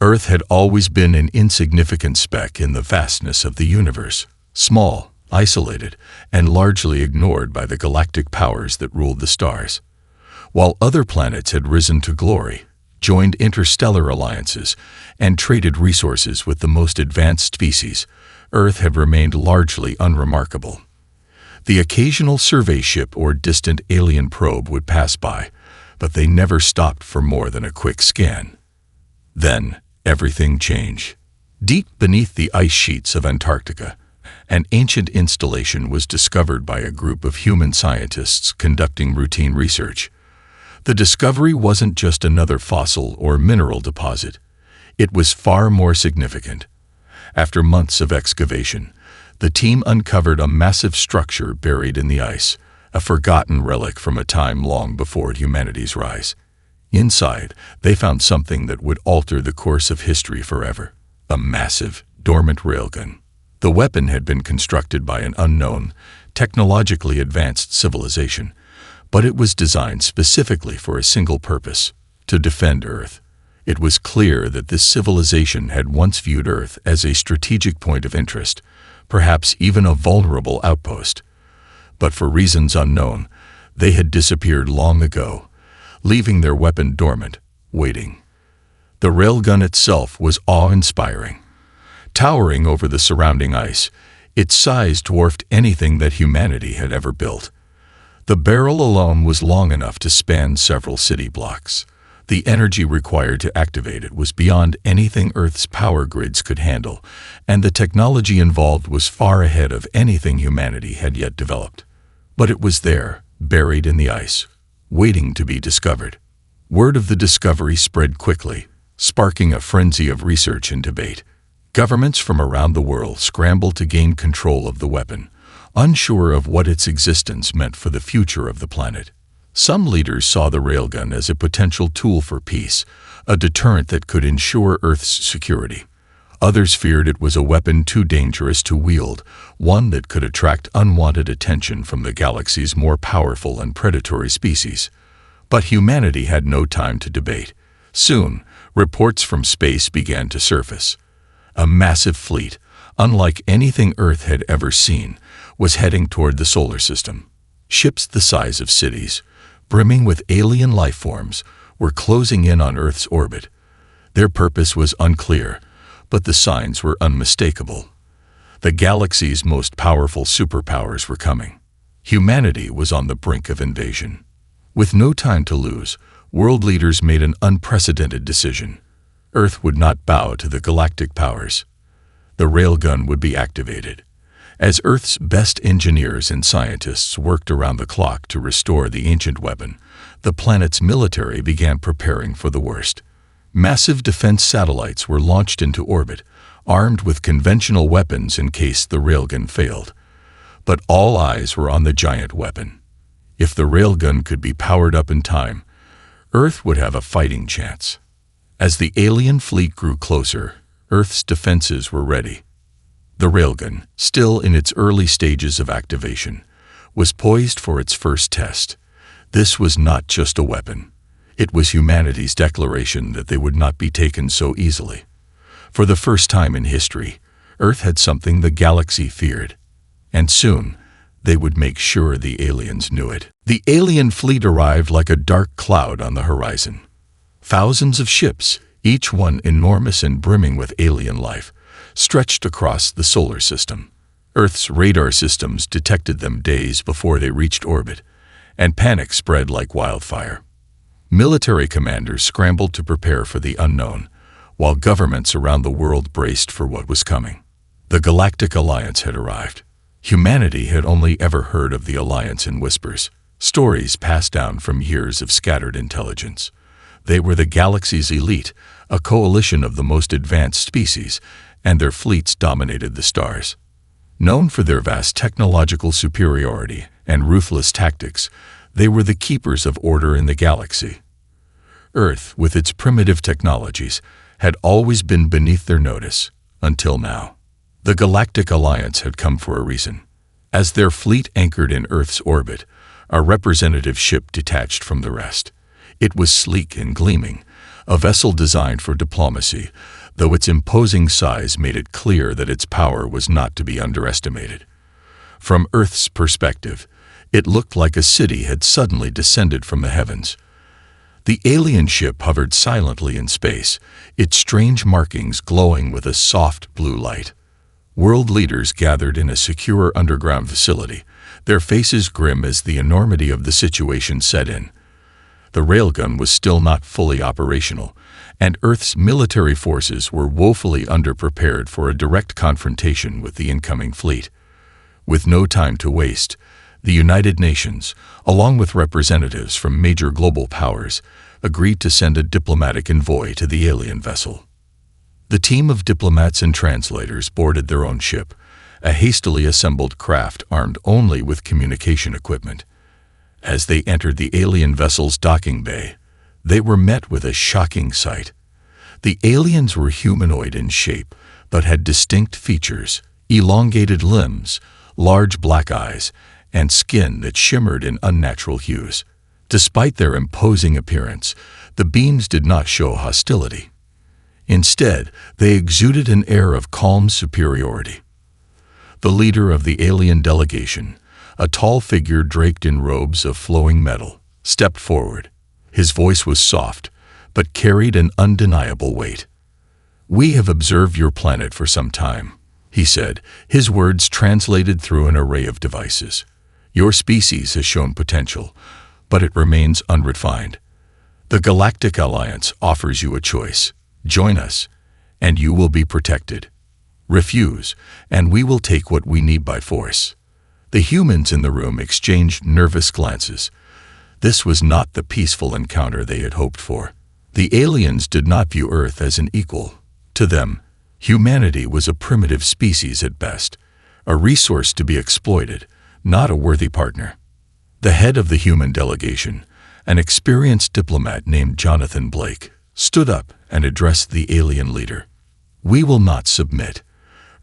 Earth had always been an insignificant speck in the vastness of the universe, small, isolated, and largely ignored by the galactic powers that ruled the stars. While other planets had risen to glory, joined interstellar alliances, and traded resources with the most advanced species, Earth had remained largely unremarkable. The occasional survey ship or distant alien probe would pass by, but they never stopped for more than a quick scan. Then, everything changed. Deep beneath the ice sheets of Antarctica, an ancient installation was discovered by a group of human scientists conducting routine research. The discovery wasn't just another fossil or mineral deposit. It was far more significant. After months of excavation, the team uncovered a massive structure buried in the ice, a forgotten relic from a time long before humanity's rise. Inside, they found something that would alter the course of history forever: a massive, dormant railgun. The weapon had been constructed by an unknown, technologically advanced civilization, but it was designed specifically for a single purpose: to defend Earth. It was clear that this civilization had once viewed Earth as a strategic point of interest, perhaps even a vulnerable outpost. But for reasons unknown, they had disappeared long ago, leaving their weapon dormant, waiting. The railgun itself was awe-inspiring. Towering over the surrounding ice, its size dwarfed anything that humanity had ever built. The barrel alone was long enough to span several city blocks. The energy required to activate it was beyond anything Earth's power grids could handle, and the technology involved was far ahead of anything humanity had yet developed. But it was there, buried in the ice, waiting to be discovered. Word of the discovery spread quickly, sparking a frenzy of research and debate. Governments from around the world scrambled to gain control of the weapon, unsure of what its existence meant for the future of the planet. Some leaders saw the railgun as a potential tool for peace, a deterrent that could ensure Earth's security. Others feared it was a weapon too dangerous to wield, one that could attract unwanted attention from the galaxy's more powerful and predatory species. But humanity had no time to debate. Soon, reports from space began to surface. A massive fleet, unlike anything Earth had ever seen, was heading toward the solar system. Ships the size of cities, brimming with alien life forms, were closing in on Earth's orbit. Their purpose was unclear, but the signs were unmistakable. The galaxy's most powerful superpowers were coming. Humanity was on the brink of invasion. With no time to lose, world leaders made an unprecedented decision. Earth would not bow to the galactic powers. The railgun would be activated. As Earth's best engineers and scientists worked around the clock to restore the ancient weapon, the planet's military began preparing for the worst. Massive defense satellites were launched into orbit, armed with conventional weapons in case the railgun failed. But all eyes were on the giant weapon. If the railgun could be powered up in time, Earth would have a fighting chance. As the alien fleet grew closer, Earth's defenses were ready. The railgun, still in its early stages of activation, was poised for its first test. This was not just a weapon. It was humanity's declaration that they would not be taken so easily. For the first time in history, Earth had something the galaxy feared. And soon, they would make sure the aliens knew it. The alien fleet arrived like a dark cloud on the horizon. Thousands of ships, each one enormous and brimming with alien life, stretched across the solar system. Earth's radar systems detected them days before they reached orbit, and panic spread like wildfire. Military commanders scrambled to prepare for the unknown, while governments around the world braced for what was coming. The Galactic Alliance had arrived. Humanity had only ever heard of the Alliance in whispers, stories passed down from years of scattered intelligence. They were the galaxy's elite, a coalition of the most advanced species, and their fleets dominated the stars. Known for their vast technological superiority and ruthless tactics, they were the keepers of order in the galaxy. Earth, with its primitive technologies, had always been beneath their notice, until now. The Galactic Alliance had come for a reason. As their fleet anchored in Earth's orbit, a representative ship detached from the rest. It was sleek and gleaming, a vessel designed for diplomacy, though its imposing size made it clear that its power was not to be underestimated. From Earth's perspective, it looked like a city had suddenly descended from the heavens. The alien ship hovered silently in space, its strange markings glowing with a soft blue light. World leaders gathered in a secure underground facility, their faces grim as the enormity of the situation set in. The railgun was still not fully operational, and Earth's military forces were woefully underprepared for a direct confrontation with the incoming fleet. With no time to waste, the United Nations, along with representatives from major global powers, agreed to send a diplomatic envoy to the alien vessel. The team of diplomats and translators boarded their own ship, a hastily assembled craft armed only with communication equipment. As they entered the alien vessel's docking bay, they were met with a shocking sight. The aliens were humanoid in shape, but had distinct features, elongated limbs, large black eyes, and skin that shimmered in unnatural hues. Despite their imposing appearance, the beings did not show hostility. Instead, they exuded an air of calm superiority. The leader of the alien delegation, a tall figure draped in robes of flowing metal, stepped forward. His voice was soft, but carried an undeniable weight. "We have observed your planet for some time," he said, his words translated through an array of devices. "Your species has shown potential, but it remains unrefined. The Galactic Alliance offers you a choice. Join us, and you will be protected. Refuse, and we will take what we need by force." The humans in the room exchanged nervous glances. This was not the peaceful encounter they had hoped for. The aliens did not view Earth as an equal. To them, humanity was a primitive species at best, a resource to be exploited, not a worthy partner. The head of the human delegation, an experienced diplomat named Jonathan Blake, stood up and addressed the alien leader. "We will not submit.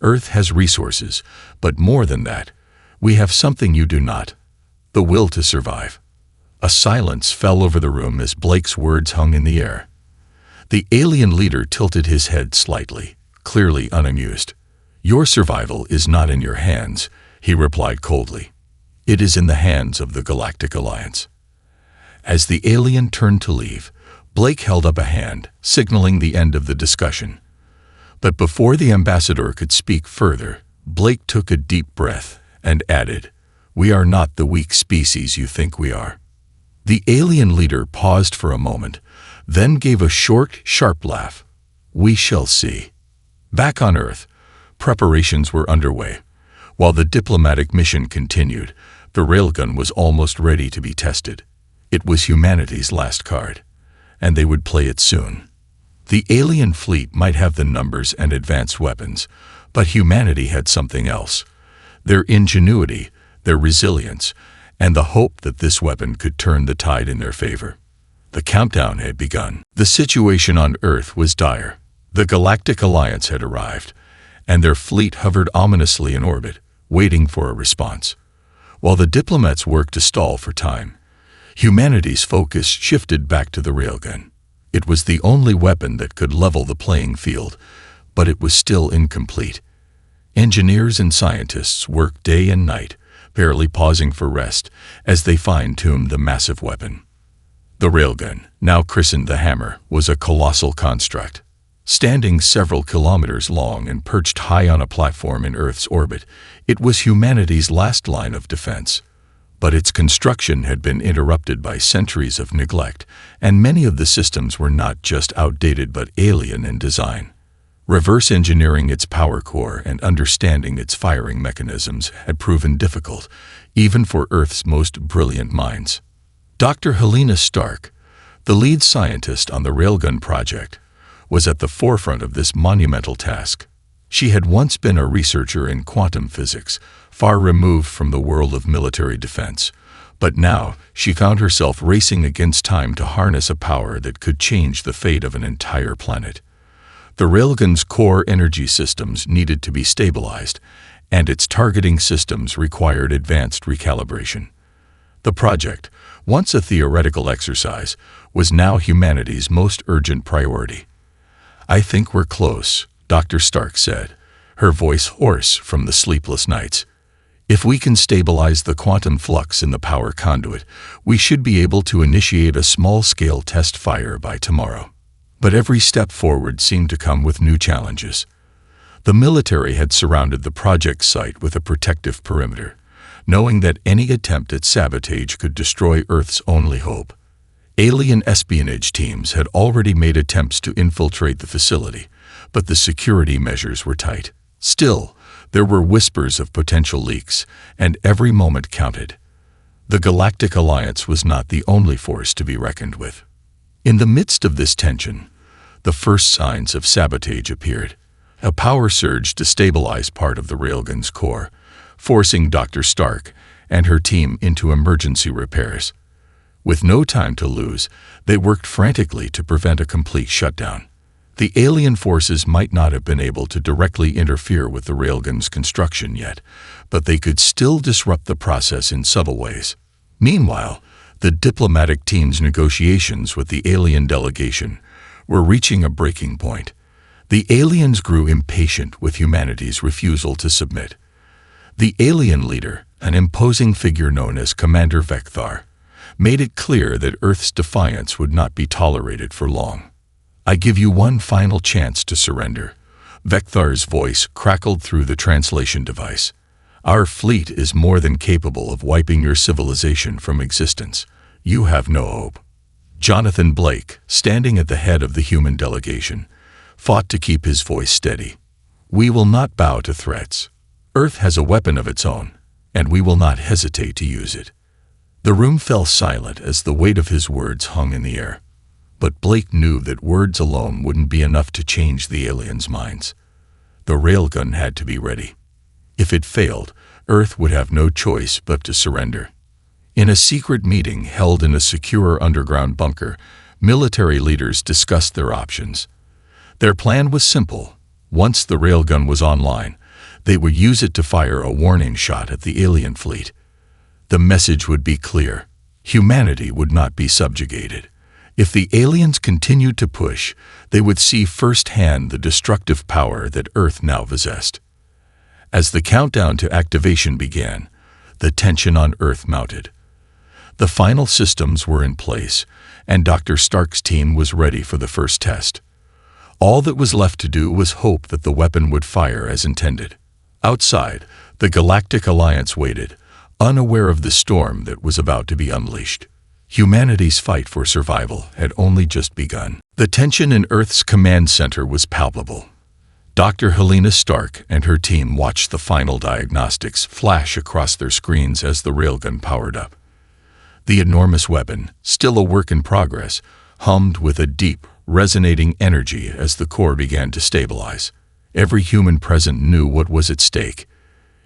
Earth has resources, but more than that, we have something you do not: the will to survive." A silence fell over the room as Blake's words hung in the air. The alien leader tilted his head slightly, clearly unamused. "Your survival is not in your hands," he replied coldly. "It is in the hands of the Galactic Alliance." As the alien turned to leave, Blake held up a hand, signaling the end of the discussion. But before the ambassador could speak further, Blake took a deep breath and added, "We are not the weak species you think we are." The alien leader paused for a moment, then gave a short, sharp laugh. "We shall see." Back on Earth, preparations were underway. While the diplomatic mission continued, the railgun was almost ready to be tested. It was humanity's last card, and they would play it soon. The alien fleet might have the numbers and advanced weapons, but humanity had something else: their ingenuity, their resilience, and the hope that this weapon could turn the tide in their favor. The countdown had begun. The situation on Earth was dire. The Galactic Alliance had arrived, and their fleet hovered ominously in orbit, waiting for a response. While the diplomats worked to stall for time, humanity's focus shifted back to the railgun. It was the only weapon that could level the playing field, but it was still incomplete. Engineers and scientists worked day and night, barely pausing for rest, as they fine-tuned the massive weapon. The railgun, now christened the Hammer, was a colossal construct. Standing several kilometers long and perched high on a platform in Earth's orbit, it was humanity's last line of defense. But its construction had been interrupted by centuries of neglect, and many of the systems were not just outdated but alien in design. Reverse engineering its power core and understanding its firing mechanisms had proven difficult, even for Earth's most brilliant minds. Dr. Helena Stark, the lead scientist on the Railgun project, was at the forefront of this monumental task. She had once been a researcher in quantum physics, far removed from the world of military defense, but now she found herself racing against time to harness a power that could change the fate of an entire planet. The Railgun's core energy systems needed to be stabilized, and its targeting systems required advanced recalibration. The project, once a theoretical exercise, was now humanity's most urgent priority. "I think we're close," Dr. Stark said, her voice hoarse from the sleepless nights. "If we can stabilize the quantum flux in the power conduit, we should be able to initiate a small-scale test fire by tomorrow." But every step forward seemed to come with new challenges. The military had surrounded the project site with a protective perimeter, knowing that any attempt at sabotage could destroy Earth's only hope. Alien espionage teams had already made attempts to infiltrate the facility, but the security measures were tight. Still, there were whispers of potential leaks, and every moment counted. The Galactic Alliance was not the only force to be reckoned with. In the midst of this tension, the first signs of sabotage appeared. A power surge destabilized part of the Railgun's core, forcing Dr. Stark and her team into emergency repairs. With no time to lose, they worked frantically to prevent a complete shutdown. The alien forces might not have been able to directly interfere with the Railgun's construction yet, but they could still disrupt the process in subtle ways. Meanwhile, the diplomatic team's negotiations with the alien delegation were reaching a breaking point. The aliens grew impatient with humanity's refusal to submit. The alien leader, an imposing figure known as Commander Vecthar, made it clear that Earth's defiance would not be tolerated for long. "I give you one final chance to surrender." Vecthar's voice crackled through the translation device. "Our fleet is more than capable of wiping your civilization from existence. You have no hope." Jonathan Blake, standing at the head of the human delegation, fought to keep his voice steady. "We will not bow to threats. Earth has a weapon of its own, and we will not hesitate to use it." The room fell silent as the weight of his words hung in the air. But Blake knew that words alone wouldn't be enough to change the aliens' minds. The railgun had to be ready. If it failed, Earth would have no choice but to surrender. In a secret meeting held in a secure underground bunker, military leaders discussed their options. Their plan was simple. Once the railgun was online, they would use it to fire a warning shot at the alien fleet. The message would be clear. Humanity would not be subjugated. If the aliens continued to push, they would see firsthand the destructive power that Earth now possessed. As the countdown to activation began, the tension on Earth mounted. The final systems were in place, and Dr. Stark's team was ready for the first test. All that was left to do was hope that the weapon would fire as intended. Outside, the Galactic Alliance waited, unaware of the storm that was about to be unleashed. Humanity's fight for survival had only just begun. The tension in Earth's command center was palpable. Dr. Helena Stark and her team watched the final diagnostics flash across their screens as the railgun powered up. The enormous weapon, still a work in progress, hummed with a deep, resonating energy as the core began to stabilize. Every human present knew what was at stake.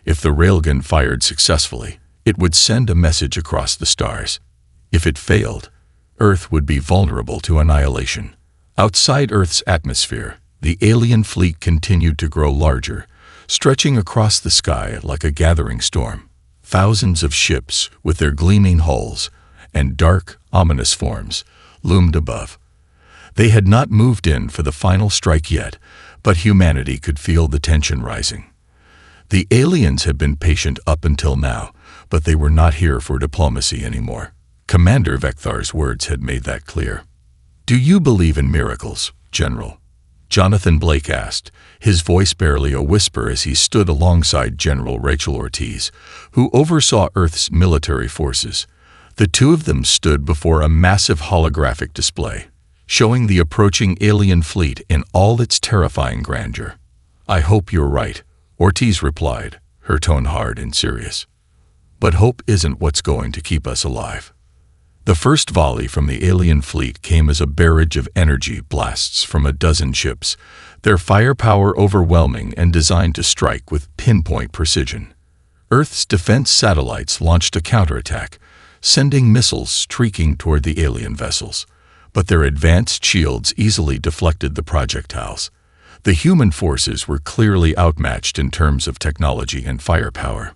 If the railgun fired successfully, it would send a message across the stars. If it failed, Earth would be vulnerable to annihilation. Outside Earth's atmosphere, the alien fleet continued to grow larger, stretching across the sky like a gathering storm. Thousands of ships, with their gleaming hulls and dark, ominous forms, loomed above. They had not moved in for the final strike yet, but humanity could feel the tension rising. The aliens had been patient up until now, but they were not here for diplomacy anymore. Commander Vecthar's words had made that clear. "Do you believe in miracles, General?" Jonathan Blake asked, his voice barely a whisper as he stood alongside General Rachel Ortiz, who oversaw Earth's military forces. The two of them stood before a massive holographic display, showing the approaching alien fleet in all its terrifying grandeur. "I hope you're right," Ortiz replied, her tone hard and serious. "But hope isn't what's going to keep us alive." The first volley from the alien fleet came as a barrage of energy blasts from a dozen ships, their firepower overwhelming and designed to strike with pinpoint precision. Earth's defense satellites launched a counterattack, sending missiles streaking toward the alien vessels, but their advanced shields easily deflected the projectiles. The human forces were clearly outmatched in terms of technology and firepower.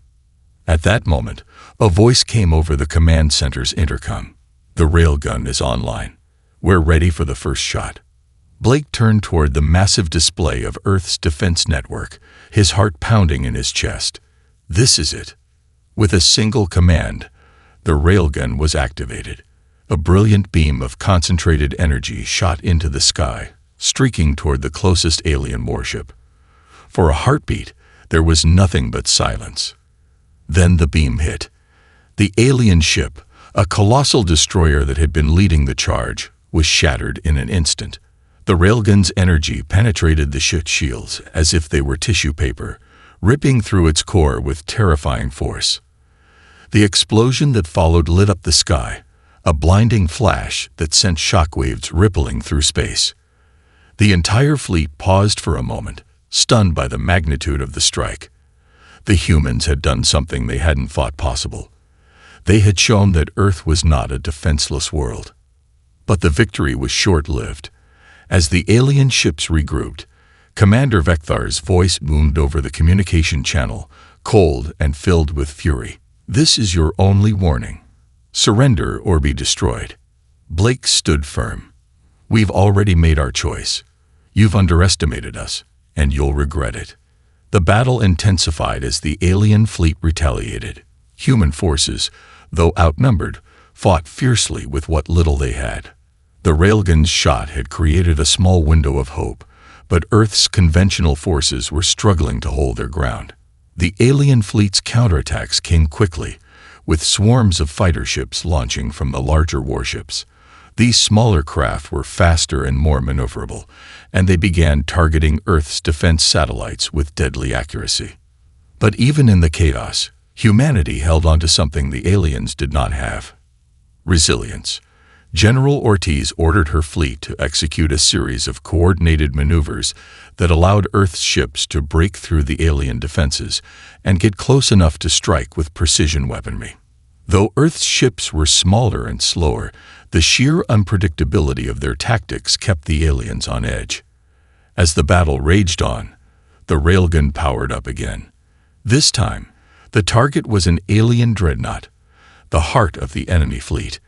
At that moment, a voice came over the command center's intercom. "The railgun is online. We're ready for the first shot." Blake turned toward the massive display of Earth's defense network, his heart pounding in his chest. This is it. With a single command, the railgun was activated. A brilliant beam of concentrated energy shot into the sky, streaking toward the closest alien warship. For a heartbeat, there was nothing but silence. Then the beam hit. The alien ship, a colossal destroyer that had been leading the charge, was shattered in an instant. The railgun's energy penetrated the ship's shields as if they were tissue paper, ripping through its core with terrifying force. The explosion that followed lit up the sky, a blinding flash that sent shockwaves rippling through space. The entire fleet paused for a moment, stunned by the magnitude of the strike. The humans had done something they hadn't thought possible. They had shown that Earth was not a defenseless world. But the victory was short-lived. As the alien ships regrouped, Commander Vekthar's voice boomed over the communication channel, cold and filled with fury. "This is your only warning. Surrender or be destroyed." Blake stood firm. "We've already made our choice. You've underestimated us, and you'll regret it." The battle intensified as the alien fleet retaliated. Human forces, though outnumbered, fought fiercely with what little they had. The railgun's shot had created a small window of hope, but Earth's conventional forces were struggling to hold their ground. The alien fleet's counterattacks came quickly, with swarms of fighter ships launching from the larger warships. These smaller craft were faster and more maneuverable, and they began targeting Earth's defense satellites with deadly accuracy. But even in the chaos, humanity held on to something the aliens did not have: resilience. General Ortiz ordered her fleet to execute a series of coordinated maneuvers that allowed Earth's ships to break through the alien defenses and get close enough to strike with precision weaponry. Though Earth's ships were smaller and slower, the sheer unpredictability of their tactics kept the aliens on edge. As the battle raged on, the railgun powered up again. This time, the target was an alien dreadnought, the heart of the enemy fleet.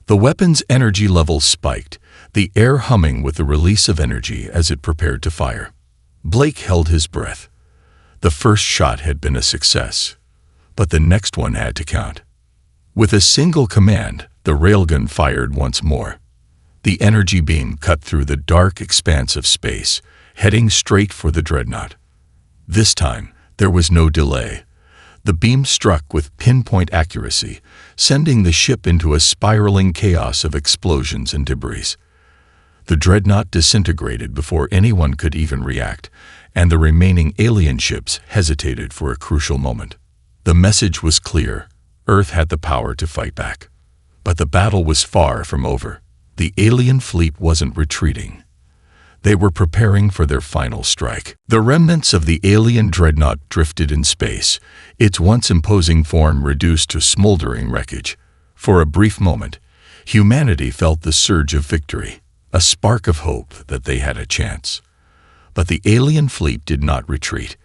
The weapon's energy levels spiked, the air humming with the release of energy as it prepared to fire. Blake held his breath. The first shot had been a success, but the next one had to count. With a single command, the railgun fired once more. The energy beam cut through the dark expanse of space, heading straight for the dreadnought. This time, there was no delay. The beam struck with pinpoint accuracy, sending the ship into a spiraling chaos of explosions and debris. The dreadnought disintegrated before anyone could even react, and the remaining alien ships hesitated for a crucial moment. The message was clear: Earth had the power to fight back. But the battle was far from over. The alien fleet wasn't retreating. They were preparing for their final strike. The remnants of the alien dreadnought drifted in space, its once imposing form reduced to smoldering wreckage. For a brief moment, humanity felt the surge of victory, a spark of hope that they had a chance. But the alien fleet did not retreat.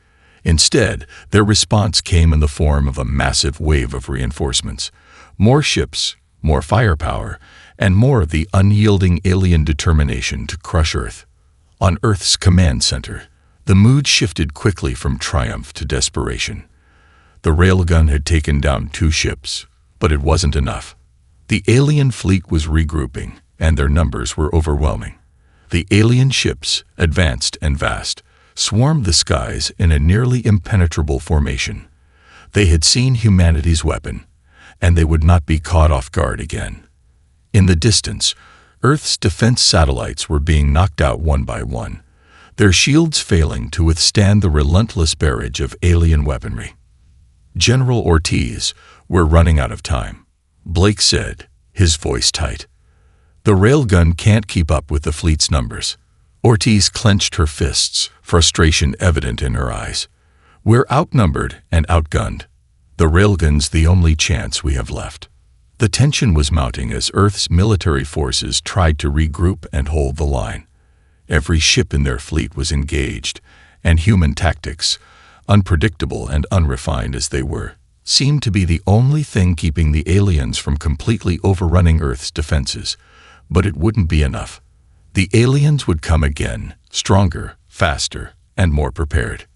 Instead, their response came in the form of a massive wave of reinforcements. More ships, more firepower, and more of the unyielding alien determination to crush Earth. On Earth's command center, the mood shifted quickly from triumph to desperation. The railgun had taken down 2 ships, but it wasn't enough. The alien fleet was regrouping, and their numbers were overwhelming. The alien ships, advanced and vast, swarmed the skies in a nearly impenetrable formation. They had seen humanity's weapon, and they would not be caught off guard again. In the distance, Earth's defense satellites were being knocked out one by one, their shields failing to withstand the relentless barrage of alien weaponry. "General Ortiz, we're running out of time," Blake said, his voice tight. "The railgun can't keep up with the fleet's numbers." Ortiz clenched her fists, frustration evident in her eyes. "We're outnumbered and outgunned. The railgun's the only chance we have left." The tension was mounting as Earth's military forces tried to regroup and hold the line. Every ship in their fleet was engaged, and human tactics, unpredictable and unrefined as they were, seemed to be the only thing keeping the aliens from completely overrunning Earth's defenses. But it wouldn't be enough. The aliens would come again, stronger, faster, and more prepared.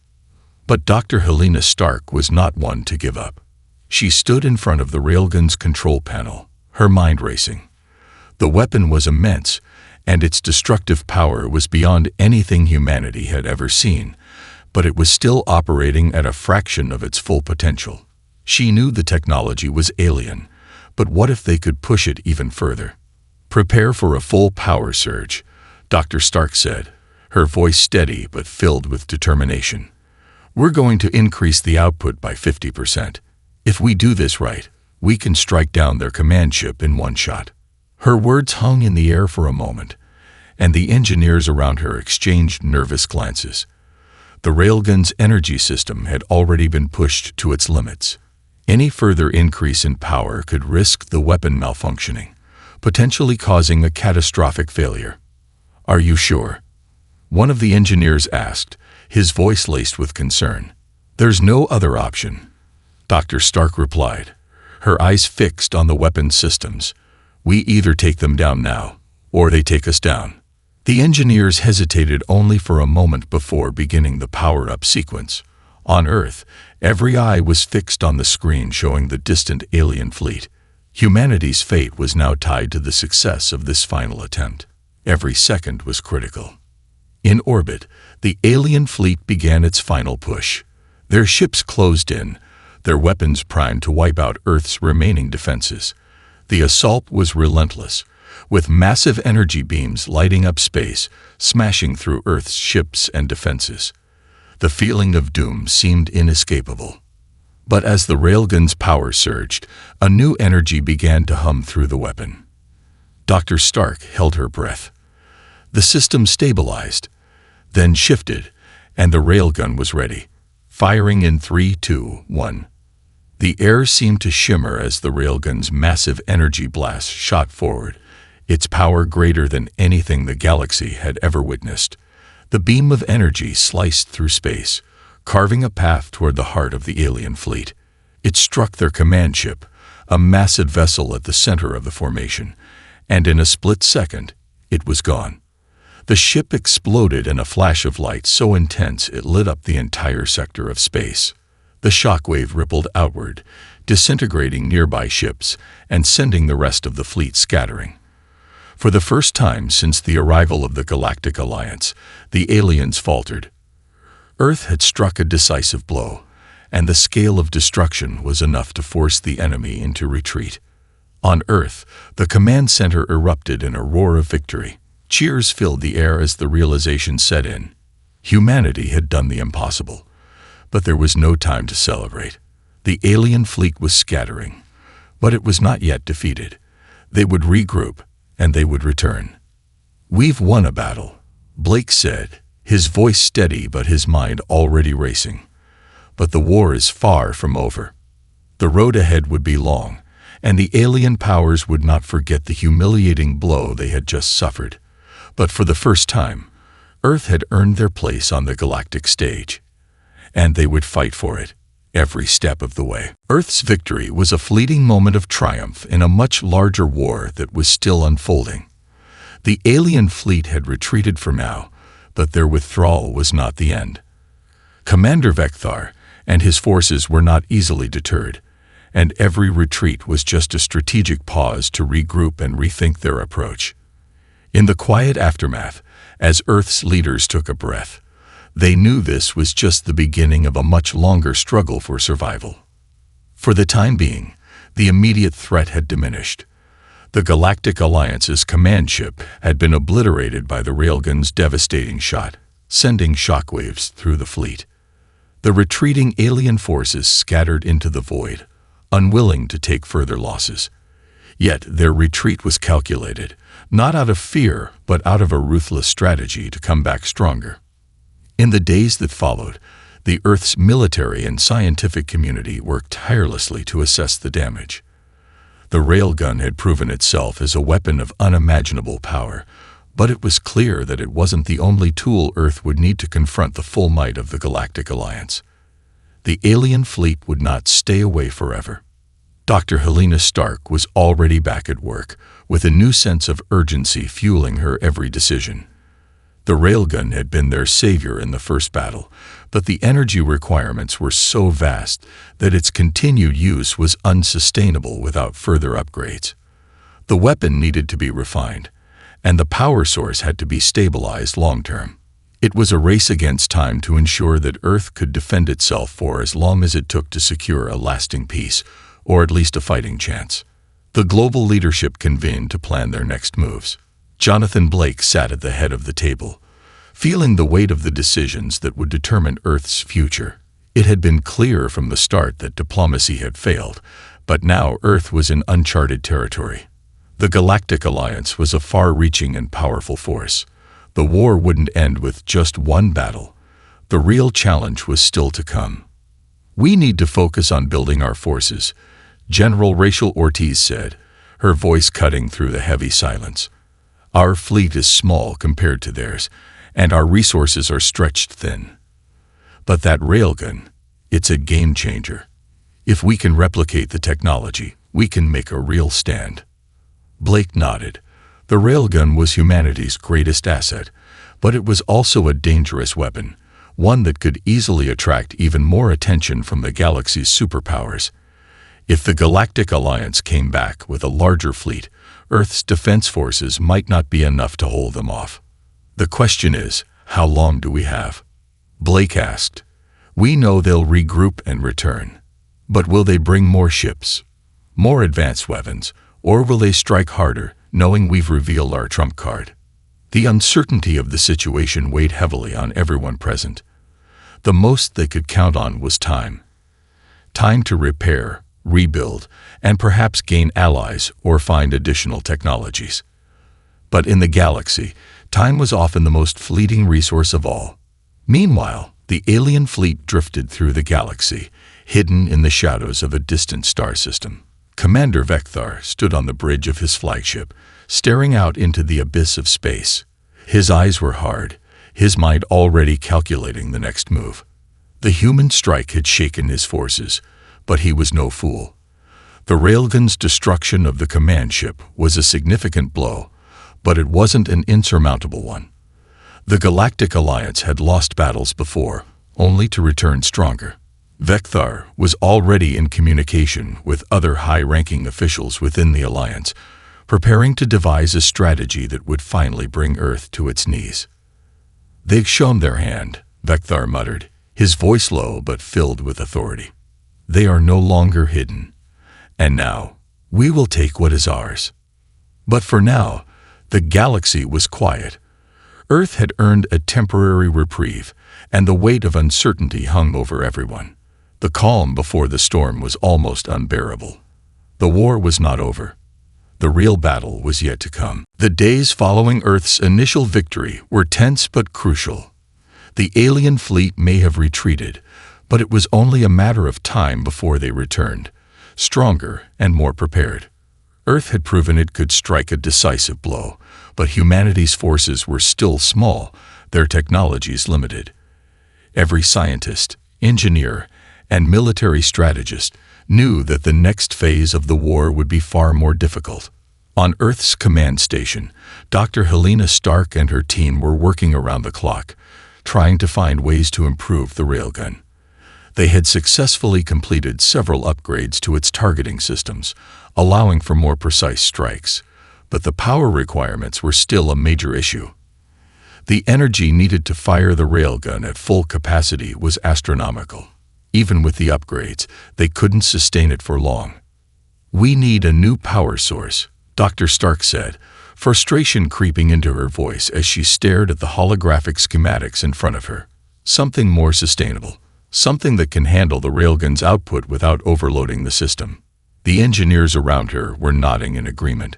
But Dr. Helena Stark was not one to give up. She stood in front of the Railgun's control panel, her mind racing. The weapon was immense, and its destructive power was beyond anything humanity had ever seen, but it was still operating at a fraction of its full potential. She knew the technology was alien, but what if they could push it even further? "Prepare for a full power surge," Dr. Stark said, her voice steady but filled with determination. "We're going to increase the output by 50%. If we do this right, we can strike down their command ship in one shot." Her words hung in the air for a moment, and the engineers around her exchanged nervous glances. The Railgun's energy system had already been pushed to its limits. Any further increase in power could risk the weapon malfunctioning, potentially causing a catastrophic failure. "Are you sure?" one of the engineers asked, his voice laced with concern. "There's no other option," Dr. Stark replied, her eyes fixed on the weapon systems. "We either take them down now, or they take us down." The engineers hesitated only for a moment before beginning the power-up sequence. On Earth, every eye was fixed on the screen showing the distant alien fleet. Humanity's fate was now tied to the success of this final attempt. Every second was critical. In orbit, the alien fleet began its final push. Their ships closed in, their weapons primed to wipe out Earth's remaining defenses. The assault was relentless, with massive energy beams lighting up space, smashing through Earth's ships and defenses. The feeling of doom seemed inescapable. But as the Railgun's power surged, a new energy began to hum through the weapon. Dr. Stark held her breath. The system stabilized, then shifted, and the Railgun was ready, firing in 3, 2, 1. The air seemed to shimmer as the Railgun's massive energy blast shot forward, its power greater than anything the galaxy had ever witnessed. The beam of energy sliced through space, carving a path toward the heart of the alien fleet. It struck their command ship, a massive vessel at the center of the formation, and in a split second, it was gone. The ship exploded in a flash of light so intense it lit up the entire sector of space. The shockwave rippled outward, disintegrating nearby ships and sending the rest of the fleet scattering. For the first time since the arrival of the Galactic Alliance, the aliens faltered. Earth had struck a decisive blow, and the scale of destruction was enough to force the enemy into retreat. On Earth, the command center erupted in a roar of victory. Cheers filled the air as the realization set in. Humanity had done the impossible. But there was no time to celebrate. The alien fleet was scattering, but it was not yet defeated. They would regroup, and they would return. "We've won a battle," Blake said, his voice steady but his mind already racing. But the war is far from over. The road ahead would be long, and the alien powers would not forget the humiliating blow they had just suffered. But for the first time, Earth had earned their place on the galactic stage. And they would fight for it, every step of the way. Earth's victory was a fleeting moment of triumph in a much larger war that was still unfolding. The alien fleet had retreated for now, but their withdrawal was not the end. Commander Vecthar and his forces were not easily deterred, and every retreat was just a strategic pause to regroup and rethink their approach. In the quiet aftermath, as Earth's leaders took a breath, they knew this was just the beginning of a much longer struggle for survival. For the time being, the immediate threat had diminished. The Galactic Alliance's command ship had been obliterated by the Railgun's devastating shot, sending shockwaves through the fleet. The retreating alien forces scattered into the void, unwilling to take further losses. Yet their retreat was calculated, not out of fear, but out of a ruthless strategy to come back stronger. In the days that followed, the Earth's military and scientific community worked tirelessly to assess the damage. The Railgun had proven itself as a weapon of unimaginable power, but it was clear that it wasn't the only tool Earth would need to confront the full might of the Galactic Alliance. The alien fleet would not stay away forever. Dr. Helena Stark was already back at work, with a new sense of urgency fueling her every decision. The Railgun had been their savior in the first battle, but the energy requirements were so vast that its continued use was unsustainable without further upgrades. The weapon needed to be refined, and the power source had to be stabilized long-term. It was a race against time to ensure that Earth could defend itself for as long as it took to secure a lasting peace, or at least a fighting chance. The global leadership convened to plan their next moves. Jonathan Blake sat at the head of the table, feeling the weight of the decisions that would determine Earth's future. It had been clear from the start that diplomacy had failed, but now Earth was in uncharted territory. The Galactic Alliance was a far-reaching and powerful force. The war wouldn't end with just one battle. The real challenge was still to come. "We need to focus on building our forces," General Rachel Ortiz said, her voice cutting through the heavy silence. "Our fleet is small compared to theirs, and our resources are stretched thin. But that railgun, it's a game changer. If we can replicate the technology, we can make a real stand." Blake nodded. The railgun was humanity's greatest asset, but it was also a dangerous weapon, one that could easily attract even more attention from the galaxy's superpowers. If the Galactic Alliance came back with a larger fleet, Earth's defense forces might not be enough to hold them off. "The question is, how long do we have?" Blake asked. "We know they'll regroup and return. But will they bring more ships, more advanced weapons, or will they strike harder, knowing we've revealed our trump card?" The uncertainty of the situation weighed heavily on everyone present. The most they could count on was time. Time to repair, rebuild, and perhaps gain allies or find additional technologies. But in the galaxy, time was often the most fleeting resource of all. Meanwhile, the alien fleet drifted through the galaxy, hidden in the shadows of a distant star system. Commander Vecthar stood on the bridge of his flagship, staring out into the abyss of space. His eyes were hard, his mind already calculating the next move. The human strike had shaken his forces, but he was no fool. The Railgun's destruction of the command ship was a significant blow, but it wasn't an insurmountable one. The Galactic Alliance had lost battles before, only to return stronger. Vecthar was already in communication with other high-ranking officials within the Alliance, preparing to devise a strategy that would finally bring Earth to its knees. "They've shown their hand," Vecthar muttered, his voice low but filled with authority. "They are no longer hidden. And now, we will take what is ours." But for now, the galaxy was quiet. Earth had earned a temporary reprieve, and the weight of uncertainty hung over everyone. The calm before the storm was almost unbearable. The war was not over. The real battle was yet to come. The days following Earth's initial victory were tense but crucial. The alien fleet may have retreated, but it was only a matter of time before they returned, stronger and more prepared. Earth had proven it could strike a decisive blow, but humanity's forces were still small, their technologies limited. Every scientist, engineer, and military strategist knew that the next phase of the war would be far more difficult. On Earth's command station, Dr. Helena Stark and her team were working around the clock, trying to find ways to improve the railgun. They had successfully completed several upgrades to its targeting systems, allowing for more precise strikes, but the power requirements were still a major issue. The energy needed to fire the railgun at full capacity was astronomical. Even with the upgrades, they couldn't sustain it for long. "We need a new power source," Dr. Stark said, frustration creeping into her voice as she stared at the holographic schematics in front of her. "Something more sustainable, something that can handle the railgun's output without overloading the system." The engineers around her were nodding in agreement.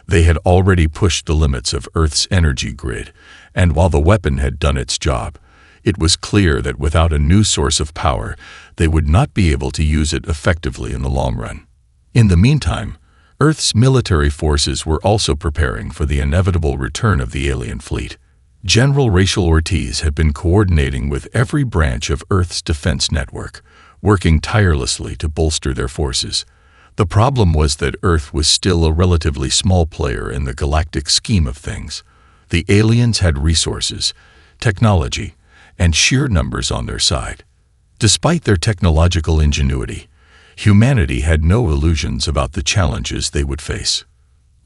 They had already pushed the limits of Earth's energy grid, and while the weapon had done its job, it was clear that without a new source of power, they would not be able to use it effectively in the long run. In the meantime, Earth's military forces were also preparing for the inevitable return of the alien fleet. General Rachel Ortiz had been coordinating with every branch of Earth's defense network, working tirelessly to bolster their forces. The problem was that Earth was still a relatively small player in the galactic scheme of things. The aliens had resources, technology, and sheer numbers on their side. Despite their technological ingenuity, humanity had no illusions about the challenges they would face.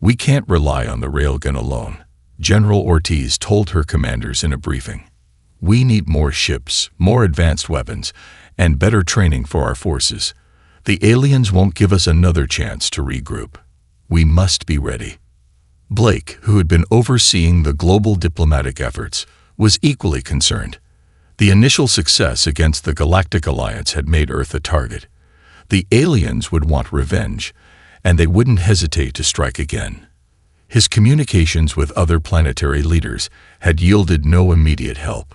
"We can't rely on the Railgun alone," General Ortiz told her commanders in a briefing. "We need more ships, more advanced weapons, and better training for our forces. The aliens won't give us another chance to regroup. We must be ready." Blake, who had been overseeing the global diplomatic efforts, was equally concerned. The initial success against the Galactic Alliance had made Earth a target. The aliens would want revenge, and they wouldn't hesitate to strike again. His communications with other planetary leaders had yielded no immediate help.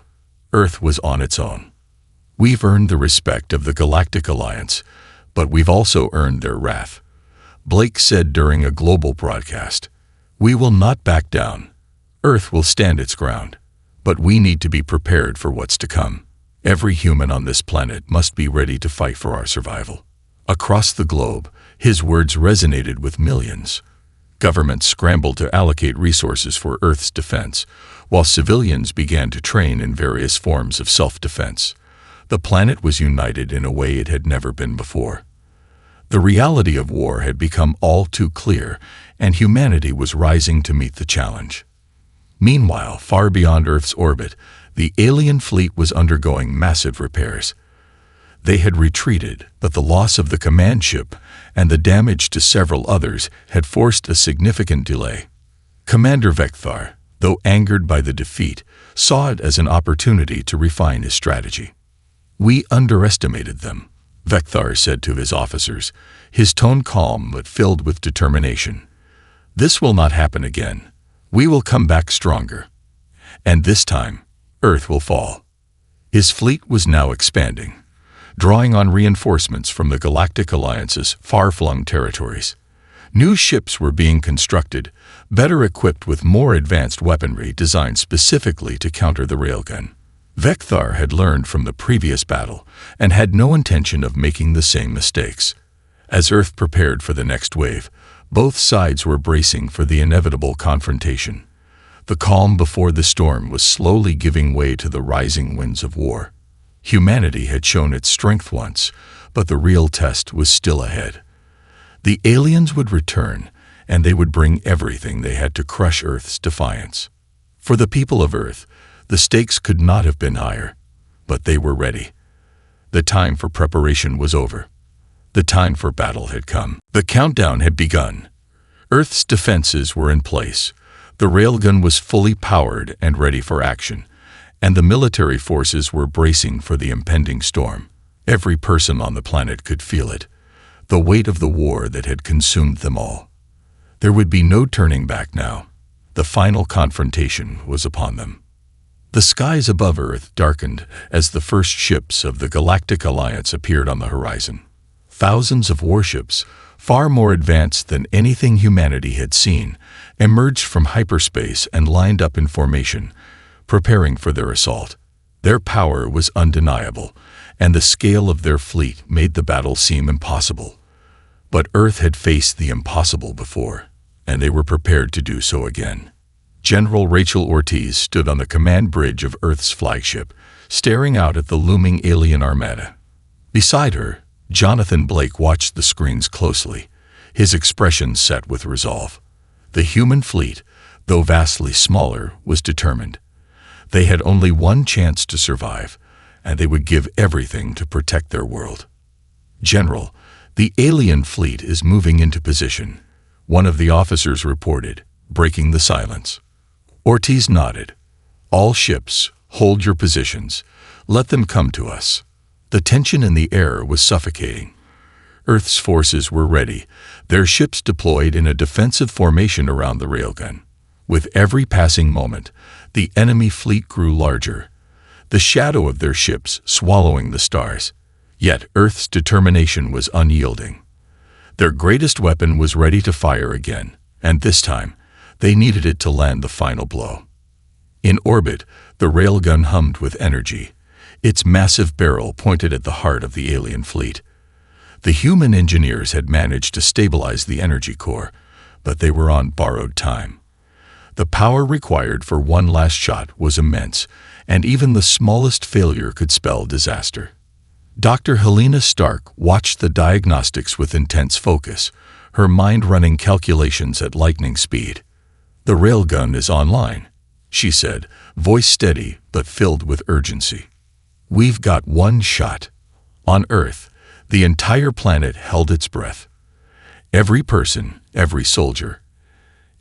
Earth was on its own. "We've earned the respect of the Galactic Alliance, but we've also earned their wrath," Blake said during a global broadcast. "We will not back down. Earth will stand its ground, but we need to be prepared for what's to come. Every human on this planet must be ready to fight for our survival." Across the globe, his words resonated with millions. Governments scrambled to allocate resources for Earth's defense, while civilians began to train in various forms of self-defense. The planet was united in a way it had never been before. The reality of war had become all too clear, and humanity was rising to meet the challenge. Meanwhile, far beyond Earth's orbit, the alien fleet was undergoing massive repairs. They had retreated, but the loss of the command ship and the damage to several others had forced a significant delay. Commander Vecthar, though angered by the defeat, saw it as an opportunity to refine his strategy. "We underestimated them," Vecthar said to his officers, his tone calm but filled with determination. "This will not happen again. We will come back stronger. And this time, Earth will fall." His fleet was now expanding, drawing on reinforcements from the Galactic Alliance's far-flung territories. New ships were being constructed, better equipped with more advanced weaponry designed specifically to counter the Railgun. Vecthar had learned from the previous battle and had no intention of making the same mistakes. As Earth prepared for the next wave, both sides were bracing for the inevitable confrontation. The calm before the storm was slowly giving way to the rising winds of war. Humanity had shown its strength once, but the real test was still ahead. The aliens would return, and they would bring everything they had to crush Earth's defiance. For the people of Earth, the stakes could not have been higher, but they were ready. The time for preparation was over. The time for battle had come. The countdown had begun. Earth's defenses were in place. The Railgun was fully powered and ready for action, and the military forces were bracing for the impending storm. Every person on the planet could feel it, the weight of the war that had consumed them all. There would be no turning back now. The final confrontation was upon them. The skies above Earth darkened as the first ships of the Galactic Alliance appeared on the horizon. Thousands of warships, far more advanced than anything humanity had seen, emerged from hyperspace and lined up in formation, preparing for their assault. Their power was undeniable, and the scale of their fleet made the battle seem impossible. But Earth had faced the impossible before, and they were prepared to do so again. General Rachel Ortiz stood on the command bridge of Earth's flagship, staring out at the looming alien armada. Beside her, Jonathan Blake watched the screens closely, his expression set with resolve. The human fleet, though vastly smaller, was determined. They had only one chance to survive, and they would give everything to protect their world. "General, the alien fleet is moving into position," one of the officers reported, breaking the silence. Ortiz nodded. "All ships, hold your positions. Let them come to us." The tension in the air was suffocating. Earth's forces were ready, their ships deployed in a defensive formation around the Railgun. With every passing moment, the enemy fleet grew larger, the shadow of their ships swallowing the stars. Yet Earth's determination was unyielding. Their greatest weapon was ready to fire again, and this time, they needed it to land the final blow. In orbit, the railgun hummed with energy, its massive barrel pointed at the heart of the alien fleet. The human engineers had managed to stabilize the energy core, but they were on borrowed time. The power required for one last shot was immense, and even the smallest failure could spell disaster. Dr. Helena Stark watched the diagnostics with intense focus, her mind running calculations at lightning speed. "The railgun is online," she said, voice steady but filled with urgency. "We've got one shot." On Earth, the entire planet held its breath. Every person, every soldier,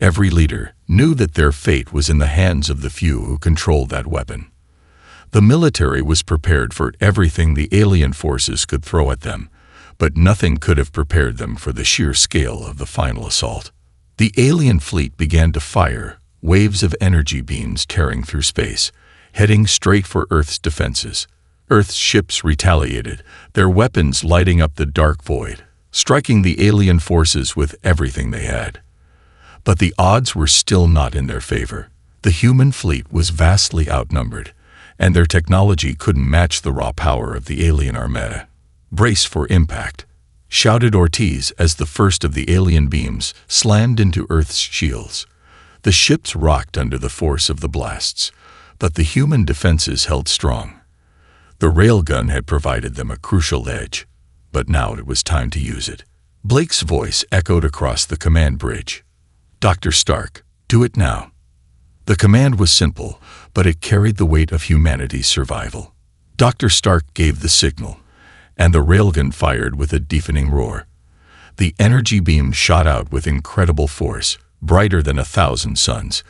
every leader knew that their fate was in the hands of the few who controlled that weapon. The military was prepared for everything the alien forces could throw at them, but nothing could have prepared them for the sheer scale of the final assault. The alien fleet began to fire, waves of energy beams tearing through space, heading straight for Earth's defenses. Earth's ships retaliated, their weapons lighting up the dark void, striking the alien forces with everything they had. But the odds were still not in their favor. The human fleet was vastly outnumbered, and their technology couldn't match the raw power of the alien armada. "Brace for impact," shouted Ortiz as the first of the alien beams slammed into Earth's shields. The ships rocked under the force of the blasts, but the human defenses held strong. The railgun had provided them a crucial edge, but now it was time to use it. Blake's voice echoed across the command bridge. "Dr. Stark, do it now." The command was simple, but it carried the weight of humanity's survival. Dr. Stark gave the signal, and the railgun fired with a deafening roar. The energy beam shot out with incredible force, brighter than 1,000 suns,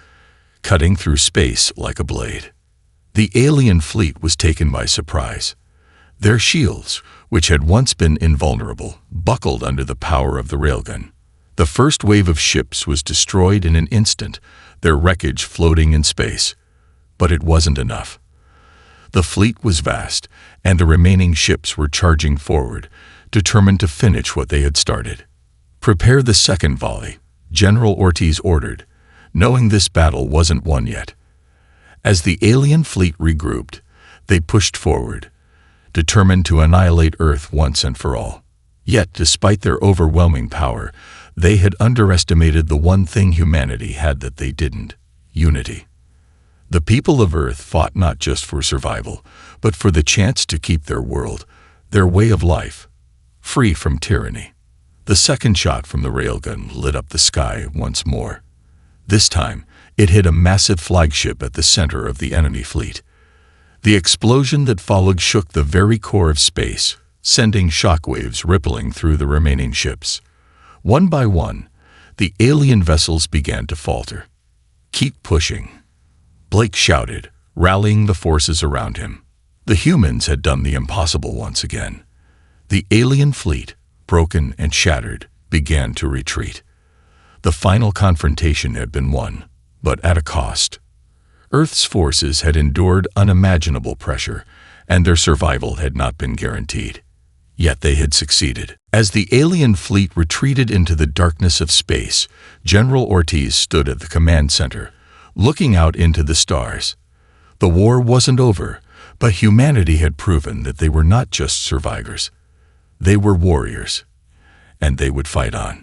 cutting through space like a blade. The alien fleet was taken by surprise. Their shields, which had once been invulnerable, buckled under the power of the railgun. The first wave of ships was destroyed in an instant, their wreckage floating in space. But it wasn't enough. The fleet was vast, and the remaining ships were charging forward, determined to finish what they had started. "Prepare the second volley," General Ortiz ordered, knowing this battle wasn't won yet. As the alien fleet regrouped, they pushed forward, determined to annihilate Earth once and for all. Yet, despite their overwhelming power, they had underestimated the one thing humanity had that they didn't: unity. The people of Earth fought not just for survival, but for the chance to keep their world, their way of life, free from tyranny. The second shot from the railgun lit up the sky once more. This time, it hit a massive flagship at the center of the enemy fleet. The explosion that followed shook the very core of space, sending shockwaves rippling through the remaining ships. One by one, the alien vessels began to falter. "Keep pushing," Blake shouted, rallying the forces around him. The humans had done the impossible once again. The alien fleet, broken and shattered, began to retreat. The final confrontation had been won, but at a cost. Earth's forces had endured unimaginable pressure, and their survival had not been guaranteed. Yet they had succeeded. As the alien fleet retreated into the darkness of space, General Ortiz stood at the command center, looking out into the stars. The war wasn't over, but humanity had proven that they were not just survivors. They were warriors, and they would fight on.